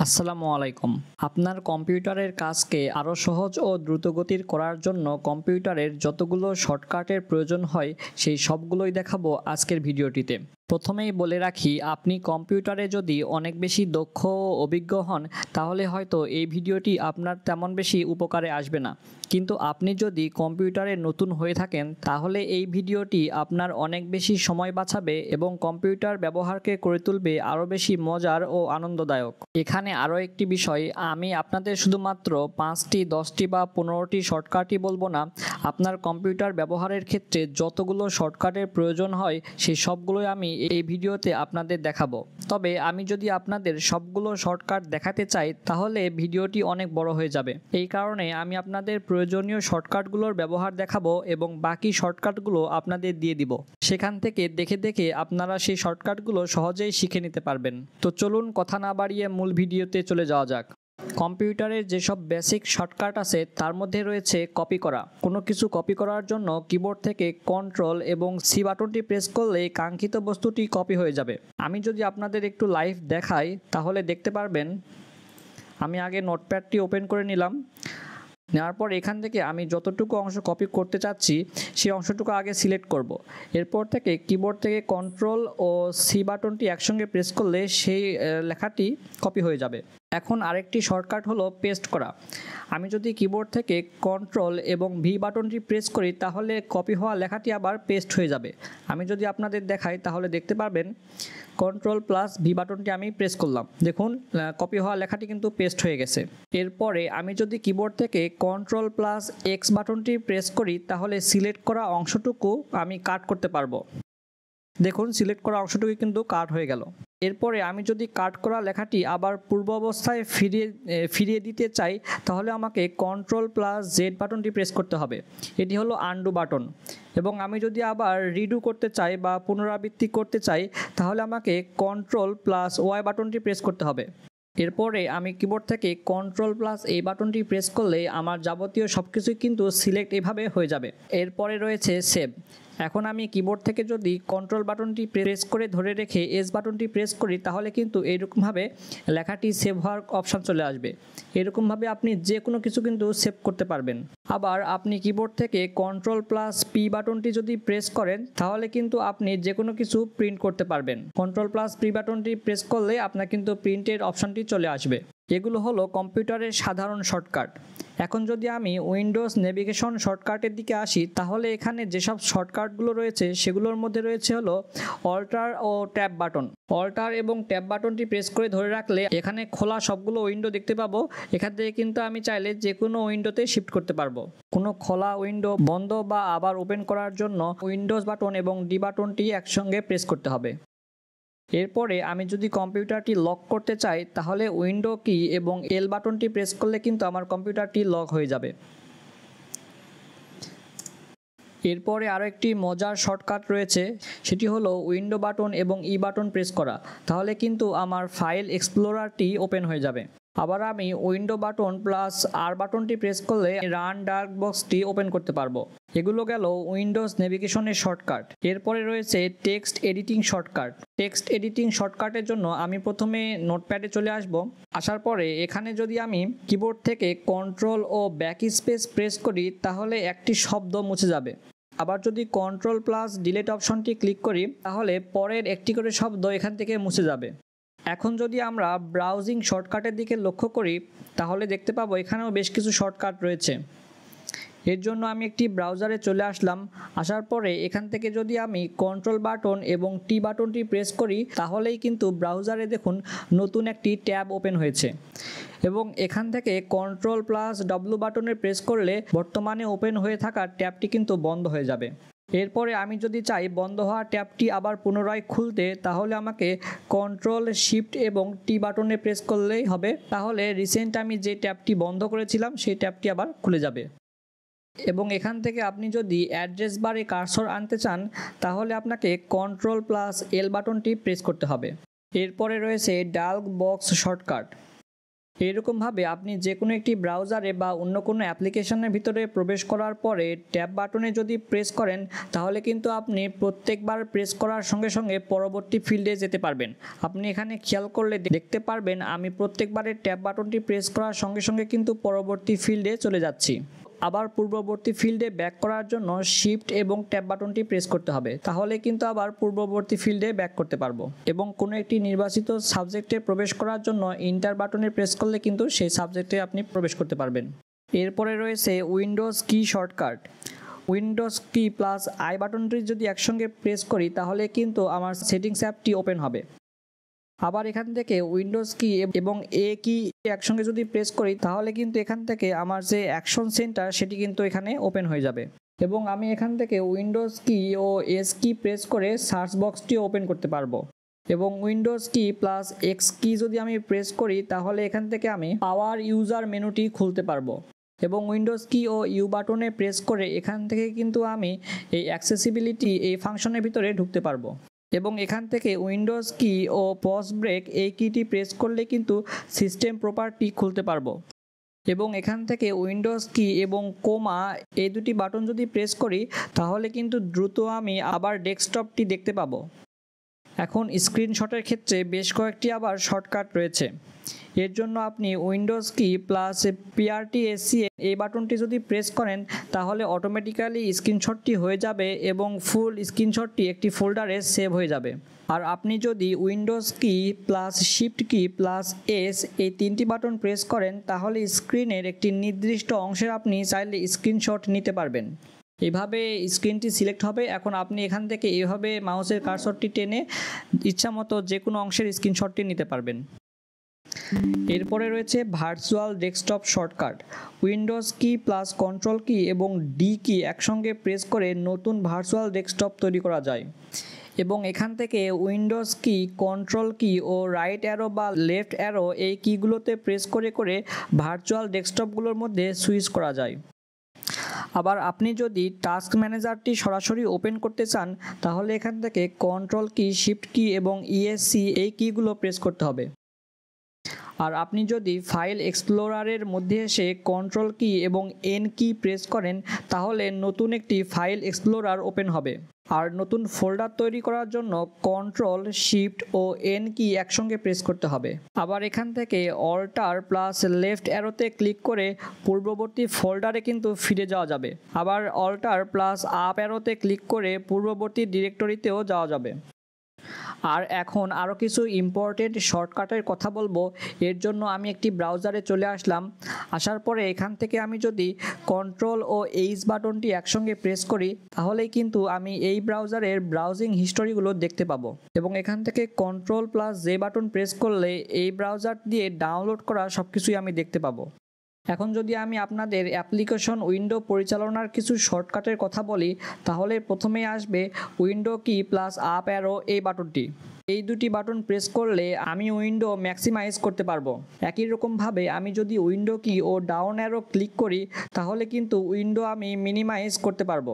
আসসালামু আলাইকুম। আপনার কম্পিউটারের কাজকে আরও সহজ ও দ্রুতগতির করার জন্য কম্পিউটারের যতগুলো শর্টকাটের প্রয়োজন হয় সেই সবগুলোই দেখাবো আজকের ভিডিওটিতে। প্রথমেই বলে রাখি, আপনি কম্পিউটারে যদি অনেক বেশি দক্ষ ও অভিজ্ঞ হন তাহলে হয়তো এই ভিডিওটি আপনার তেমন বেশি উপকারে আসবে না। কিন্তু আপনি যদি কম্পিউটারে নতুন হয়ে থাকেন তাহলে এই ভিডিওটি আপনার অনেক বেশি সময় বাঁচাবে এবং কম্পিউটার ব্যবহারকে করে তুলবে আরও বেশি মজার ও আনন্দদায়ক। এখানে আরও একটি বিষয়, আমি আপনাদের শুধুমাত্র 5টি 10টি বা 15টি শর্টকাটই বলবো না। আপনার কম্পিউটার ব্যবহারের ক্ষেত্রে যতগুলো শর্টকাটের প্রয়োজন হয় সেই সবগুলোই আমি এই ভিডিওতে আপনাদের দেখাবো। তবে আমি যদি আপনাদের সবগুলো শর্টকাট দেখাতে চাই তাহলে ভিডিওটি অনেক বড় হয়ে যাবে। এই কারণে আমি আপনাদের প্রয়োজনীয় শর্টকাটগুলোর ব্যবহার দেখাবো এবং বাকি শর্টকাটগুলো আপনাদের দিয়ে দিব। সেখান থেকে দেখে দেখে আপনারা সেই শর্টকাটগুলো সহজেই শিখে নিতে পারবেন। তো চলুন কথা না বাড়িয়ে মূল ভিডিওতে চলে যাওয়া যাক। কম্পিউটারের যেসব বেসিক শর্টকাট আছে তার মধ্যে রয়েছে কপি করা। কোনো কিছু কপি করার জন্য কিবোর্ড থেকে কন্ট্রোল এবং সি বাটনটি প্রেস করলে কাঙ্ক্ষিত বস্তুটি কপি হয়ে যাবে। আমি যদি আপনাদের একটু লাইভ দেখাই তাহলে দেখতে পারবেন। আমি আগে নোটপ্যাডটি ওপেন করে নিলাম। নেওয়ার পর এখান থেকে আমি যতটুকু অংশ কপি করতে চাচ্ছি সেই অংশটুকু আগে সিলেক্ট করব। এরপর থেকে কিবোর্ড থেকে কন্ট্রোল ও সি বাটনটি একসঙ্গে প্রেস করলে সেই লেখাটি কপি হয়ে যাবে। এখন আরেকটি শর্টকাট হলো পেস্ট করা। আমি যদি কিবোর্ড থেকে কন্ট্রোল এবং ভি বাটনটি প্রেস করি তাহলে কপি হওয়া লেখাটি আবার পেস্ট হয়ে যাবে। আমি যদি আপনাদের দেখাই তাহলে দেখতে পারবেন কন্ট্রোল প্লাস ভি বাটনটি আমি প্রেস করলাম, দেখুন কপি হওয়া লেখাটি কিন্তু পেস্ট হয়ে গেছে। এরপরে আমি যদি কিবোর্ড থেকে কন্ট্রোল প্লাস এক্স বাটনটি প্রেস করি তাহলে সিলেক্ট করা অংশটুকু আমি কাট করতে পারবো। দেখুন সিলেক্ট করা অংশটুকু কিন্তু কাট হয়ে গেল। এরপরে আমি যদি কাট করা লেখাটি আবার পূর্ব অবস্থায় ফিরিয়ে দিতে চাই তাহলে আমাকে কন্ট্রোল প্লাস জেড বাটনটি প্রেস করতে হবে। এটি হলো আনডু বাটন। এবং আমি যদি আবার রিডু করতে চাই বা পুনরাবৃত্তি করতে চাই তাহলে আমাকে কন্ট্রোল প্লাস ওয়াই বাটনটি প্রেস করতে হবে। এরপরে আমি কিবোর্ড থেকে কন্ট্রোল প্লাস এই বাটনটি প্রেস করলে আমার যাবতীয় সব কিছুই কিন্তু সিলেক্ট এভাবে হয়ে যাবে। এরপরে রয়েছে সেভ। এখন আমি কিবোর্ড থেকে যদি কন্ট্রোল বাটনটি প্রেস করে ধরে রেখে এস বাটনটি প্রেস করি তাহলে কিন্তু এইরকমভাবে লেখাটি সেভ হওয়ার অপশান চলে আসবে। এরকমভাবে আপনি যে কোনো কিছু কিন্তু সেভ করতে পারবেন। আবার আপনি কিবোর্ড থেকে কন্ট্রোল প্লাস পি বাটনটি যদি প্রেস করেন তাহলে কিন্তু আপনি যে কোনো কিছু প্রিন্ট করতে পারবেন। কন্ট্রোল প্লাস পি বাটনটি প্রেস করলে আপনার কিন্তু প্রিন্টের অপশানটি চলে আসবে। এগুলো হলো কম্পিউটারের সাধারণ শর্টকাট। এখন যদি আমি উইন্ডোজ নেভিগেশন শর্টকাটের দিকে আসি তাহলে এখানে যেসব শর্টকাটগুলো রয়েছে সেগুলোর মধ্যে রয়েছে হলো অল্টার ও ট্যাব বাটন। অল্টার এবং ট্যাব বাটনটি প্রেস করে ধরে রাখলে এখানে খোলা সবগুলো উইন্ডো দেখতে পাবো। এখান থেকে কিন্তু আমি চাইলে যে কোনো উইন্ডোতে শিফট করতে পারবো। কোনো খোলা উইন্ডো বন্ধ বা আবার ওপেন করার জন্য উইন্ডোজ বাটন এবং ডি বাটনটি একসঙ্গে প্রেস করতে হবে। এরপরে আমি যদি কম্পিউটারটি লক করতে চাই তাহলে উইন্ডো কি এবং এল বাটনটি প্রেস করলে কিন্তু আমার কম্পিউটারটি লক হয়ে যাবে। এরপরে আরও একটি মজার শর্টকাট রয়েছে, সেটি হলো উইন্ডো বাটন এবং ই বাটন প্রেস করা। তাহলে কিন্তু আমার ফাইল এক্সপ্লোরারটি ওপেন হয়ে যাবে। আবার আমি উইন্ডো বাটন প্লাস আর বাটনটি প্রেস করলে রান ডার্ক বক্সটি ওপেন করতে পারবো। এগুলো গেল উইন্ডোজ নেভিগেশনের শর্টকাট। এরপরে রয়েছে text editing shortcut. Text editing শর্টকাটের জন্য আমি প্রথমে নোটপ্যাডে চলে আসার পরে এখানে যদি আমি কিবোর্ড থেকে কন্ট্রোল ও ব্যাক স্পেস প্রেস করি তাহলে একটি শব্দ মুছে যাবে। আবার যদি কন্ট্রোল প্লাস ডিলিট অপশনটি ক্লিক করি তাহলে পরের একটি করে শব্দ এখান থেকে মুছে যাবে। এখন যদি আমরা ব্রাউজিং শর্টকাটের দিকে লক্ষ্য করি তাহলে দেখতে পাবো এখানেও বেশ কিছু শর্টকাট রয়েছে। এর জন্য আমি একটি ব্রাউজারে চলে আসার পরে এখান থেকে যদি আমি কন্ট্রোল বাটন এবং টি বাটনটি প্রেস করি তাহলেই কিন্তু ব্রাউজারে দেখুন নতুন একটি ট্যাব ওপেন হয়েছে এবং এখান থেকে কন্ট্রোল প্লাস ডব্লিউ বাটনে প্রেস করলে বর্তমানে ওপেন হয়ে থাকা ট্যাবটি কিন্তু বন্ধ হয়ে যাবে। এরপরে আমি যদি চাই বন্ধ হওয়া ট্যাবটি আবার পুনরায় খুলতে তাহলে আমাকে কন্ট্রোল শিফট এবং টি বাটনে প্রেস করলেই হবে। তাহলে রিসেন্ট আমি যে ট্যাবটি বন্ধ করেছিলাম সেই ট্যাবটি আবার খুলে যাবে। এবং এখান থেকে আপনি যদি অ্যাড্রেস বারে কার্সর আনতে চান তাহলে আপনাকে কন্ট্রোল প্লাস এল বাটনটি প্রেস করতে হবে। এরপরে রয়েছে ডায়ালগ বক্স শর্টকাট। এরকমভাবে আপনি যে কোনো একটি ব্রাউজারে বা অন্য কোনো অ্যাপ্লিকেশনের ভিতরে প্রবেশ করার পরে ট্যাব বাটনে যদি প্রেস করেন তাহলে কিন্তু আপনি প্রত্যেকবার প্রেস করার সঙ্গে সঙ্গে পরবর্তী ফিল্ডে যেতে পারবেন। আপনি এখানে খেয়াল করলে দেখতে পারবেন আমি প্রত্যেকবারে ট্যাব বাটনটি প্রেস করার সঙ্গে সঙ্গে কিন্তু পরবর্তী ফিল্ডে চলে যাচ্ছি। আবার পূর্ববর্তী ফিল্ডে ব্যাক করার জন্য শিফট এবং ট্যাব বাটনটি প্রেস করতে হবে, তাহলে কিন্তু আবার পূর্ববর্তী ফিল্ডে ব্যাক করতে পারবো। এবং কোনো একটি নির্বাচিত সাবজেক্টে প্রবেশ করার জন্য ইন্টার বাটনে প্রেস করলে কিন্তু সেই সাবজেক্টে আপনি প্রবেশ করতে পারবেন। এরপরে রয়েছে উইন্ডোজ কি শর্টকাট। উইন্ডোজ কি প্লাস আই বাটনটি যদি একসঙ্গে প্রেস করি তাহলে কিন্তু আমার সেটিংস অ্যাপটি ওপেন হবে। আবার এখান থেকে উইন্ডোজ কি এবং এ কি একসঙ্গে যদি প্রেস করি তাহলে কিন্তু এখান থেকে আমার যে অ্যাকশন সেন্টার সেটি কিন্তু এখানে ওপেন হয়ে যাবে। এবং আমি এখান থেকে উইন্ডোজ কি ও এস কি প্রেস করে সার্চ বক্সটিও ওপেন করতে পারবো। এবং উইন্ডোজ কি প্লাস এক্স কি যদি আমি প্রেস করি তাহলে এখান থেকে আমি পাওয়ার ইউজার মেনুটি খুলতে পারবো। এবং উইন্ডোজ কি ও ইউ বাটনে প্রেস করে এখান থেকে কিন্তু আমি এই অ্যাক্সেসিবিলিটি এই ফাংশনের ভিতরে ঢুকতে পারবো। এবং এখান থেকে উইন্ডোজ কি ও পজ ব্রেক এই কিটি প্রেস করলে কিন্তু সিস্টেম প্রপার্টি খুলতে পারবো। এবং এখান থেকে উইন্ডোজ কি এবং কোমা এই দুটি বাটন যদি প্রেস করি তাহলে কিন্তু দ্রুত আমি আবার ডেস্কটপটি দেখতে পাবো। এখন স্ক্রিনশটের ক্ষেত্রে বেশ কয়েকটি আবার শর্টকাট রয়েছে। এর জন্য আপনি উইন্ডোজ কি প্লাস PRTSC এই বাটনটি যদি প্রেস করেন তাহলে অটোমেটিক্যালি স্ক্রিনশটটি হয়ে যাবে এবং ফুল স্ক্রিনশটটি একটি ফোল্ডারে সেভ হয়ে যাবে। আর আপনি যদি উইন্ডোজ কি প্লাস শিফট কি প্লাস এস এই তিনটি বাটন প্রেস করেন তাহলে স্ক্রিনের একটি নির্দিষ্ট অংশের আপনি চাইলে স্ক্রিনশট নিতে পারবেন। এভাবে স্ক্রিনটি সিলেক্ট হবে। এখন আপনি এখান থেকে এভাবে মাউসের কার্সরটি টেনে ইচ্ছামতো যে কোনো অংশের স্ক্রিনশটটি নিতে পারবেন। এরপরে রয়েছে ভার্চুয়াল ডেস্কটপ শর্টকাট। উইন্ডোজ কি প্লাস কন্ট্রোল কি এবং ডি কি একসঙ্গে প্রেস করে নতুন ভার্চুয়াল ডেস্কটপ তৈরি করা যায়। এবং এখান থেকে উইন্ডোজ কি কন্ট্রোল কি ও রাইট অ্যারো বা লেফট অ্যারো এই কিগুলোতে প্রেস করে করে ভার্চুয়াল ডেস্কটপগুলোর মধ্যে সুইচ করা যায়। আবার আপনি যদি টাস্ক ম্যানেজারটি সরাসরি ওপেন করতে চান তাহলে এখান থেকে কন্ট্রোল কি শিফট কি এবং ESC এই কিগুলো প্রেস করতে হবে। আর আপনি যদি ফাইল এক্সপ্লোরারের মধ্যে এসে কন্ট্রোল কি এবং এন কি প্রেস করেন তাহলে নতুন একটি ফাইল এক্সপ্লোরার ওপেন হবে। আর নতুন ফোল্ডার তৈরি করার জন্য কন্ট্রোল শিফট ও এন কি একসঙ্গে প্রেস করতে হবে। আবার এখান থেকে অল্টার প্লাস লেফট অ্যারোতে ক্লিক করে পূর্ববর্তী ফোল্ডারে কিন্তু ফিরে যাওয়া যাবে। আবার অল্টার প্লাস আপ অ্যারোতে ক্লিক করে পূর্ববর্তী ডিরেক্টরিতেও যাওয়া যাবে। আর এখন আরও কিছু ইম্পর্টেন্ট শর্টকাটের কথা বলবো। এর জন্য আমি একটি ব্রাউজারে চলে আসলাম। আসার পরে এখান থেকে আমি যদি কন্ট্রোল ও এইচ বাটনটি একসঙ্গে প্রেস করি তাহলেই কিন্তু আমি এই ব্রাউজারের ব্রাউজিং হিস্টোরিগুলো দেখতে পাবো। এবং এখান থেকে control plus J button press করলে এই ব্রাউজার দিয়ে ডাউনলোড করা সব কিছুই আমি দেখতে পাবো। এখন যদি আমি আপনাদের অ্যাপ্লিকেশন উইন্ডো পরিচালনার কিছু শর্টকাটের কথা বলি তাহলে প্রথমেই আসবে উইন্ডো কি প্লাস আপ অ্যারো এই বাটনটি। এই দুটি বাটন প্রেস করলে আমি উইন্ডো ম্যাক্সিমাইজ করতে পারবো। একই রকমভাবে আমি যদি উইন্ডো কি ও ডাউন অ্যারো ক্লিক করি তাহলে কিন্তু উইন্ডো আমি মিনিমাইজ করতে পারবো।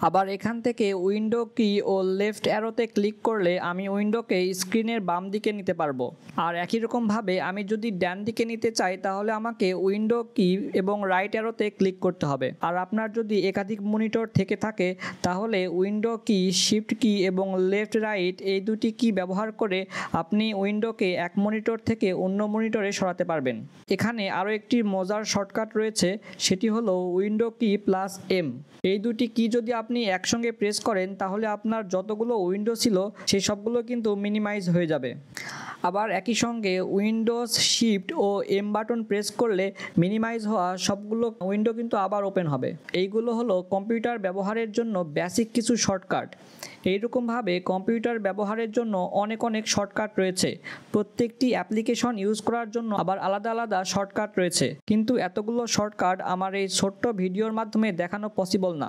আবার এখান থেকে উইন্ডো কি ও লেফট অ্যারোতে ক্লিক করলে আমি উইন্ডোকে স্ক্রিনের বাম দিকে নিতে পারবো। আর একই রকমভাবে আমি যদি ডান দিকে নিতে চাই তাহলে আমাকে উইন্ডো কি এবং রাইট অ্যারোতে ক্লিক করতে হবে। আর আপনার যদি একাধিক মনিটর থেকে থাকে তাহলে উইন্ডো কি শিফট কি এবং লেফট রাইট এই দুটি কি ব্যবহার করে আপনি উইন্ডোকে এক মনিটর থেকে অন্য মনিটরে সরাতে পারবেন। এখানে আরও একটি মজার শর্টকাট রয়েছে, সেটি হলো উইন্ডো কি প্লাস এম। এই দুটি কি যদি আপনি একসঙ্গে প্রেস করেন তাহলে আপনার যতগুলো উইন্ডো ছিল সেই সবগুলো কিন্তু মিনিমাইজ হয়ে যাবে। আবার একই সঙ্গে উইন্ডোজ শিফট ও এম বাটন প্রেস করলে মিনিমাইজ হওয়া সবগুলো উইন্ডো কিন্তু আবার ওপেন হবে। এইগুলো হলো কম্পিউটার ব্যবহারের জন্য বেসিক কিছু শর্টকাট। এইরকমভাবে কম্পিউটার ব্যবহারের জন্য অনেক শর্টকাট রয়েছে। প্রত্যেকটি অ্যাপ্লিকেশন ইউজ করার জন্য আবার আলাদা আলাদা শর্টকাট রয়েছে, কিন্তু এতগুলো শর্টকাট আমার এই ছোট্ট ভিডিওর মাধ্যমে দেখানো পসিবল না।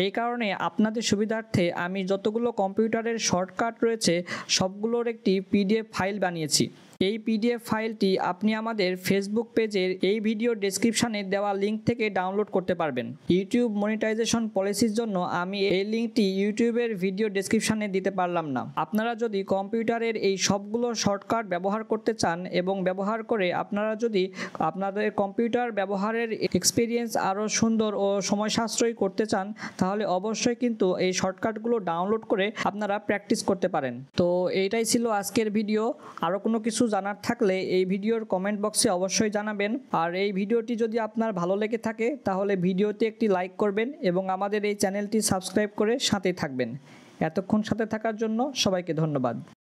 এই কারণে আপনাদের সুবিধার্থে আমি যতগুলো কম্পিউটারের শর্টকাট রয়েছে সবগুলোর একটি PDF ফাইল বানিয়েছি। এই PDF ফাইলটি আপনি আমাদের ফেসবুক পেজের এই ভিডিও ডেসক্রিপশানে দেওয়া লিঙ্ক থেকে ডাউনলোড করতে পারবেন। ইউটিউব মনিটাইজেশন পলিসির জন্য আমি এই লিঙ্কটি ইউটিউবের ভিডিও ডেসক্রিপশানে দিতে পারলাম না। আপনারা যদি কম্পিউটারের এই সবগুলো শর্টকাট ব্যবহার করতে চান এবং ব্যবহার করে আপনারা যদি আপনাদের কম্পিউটার ব্যবহারের এক্সপিরিয়েন্স আরও সুন্দর ও সময় সাশ্রয়ী করতে চান, তাহলে অবশ্যই কিন্তু এই শর্টকাটগুলো ডাউনলোড করে আপনারা প্র্যাকটিস করতে পারেন। তো এইটাই ছিল আজকের ভিডিও। আরও কোনো কিছু জানার থাকলে এই ভিডিওর কমেন্ট বক্সে অবশ্যই জানাবেন। আর এই ভিডিওটি যদি আপনার ভালো লেগে থাকে তাহলে ভিডিওতে একটি লাইক করবেন এবং আমাদের এই চ্যানেলটি সাবস্ক্রাইব করে সাথেই থাকবেন। এতক্ষণ সাথে থাকার জন্য সবাইকে ধন্যবাদ।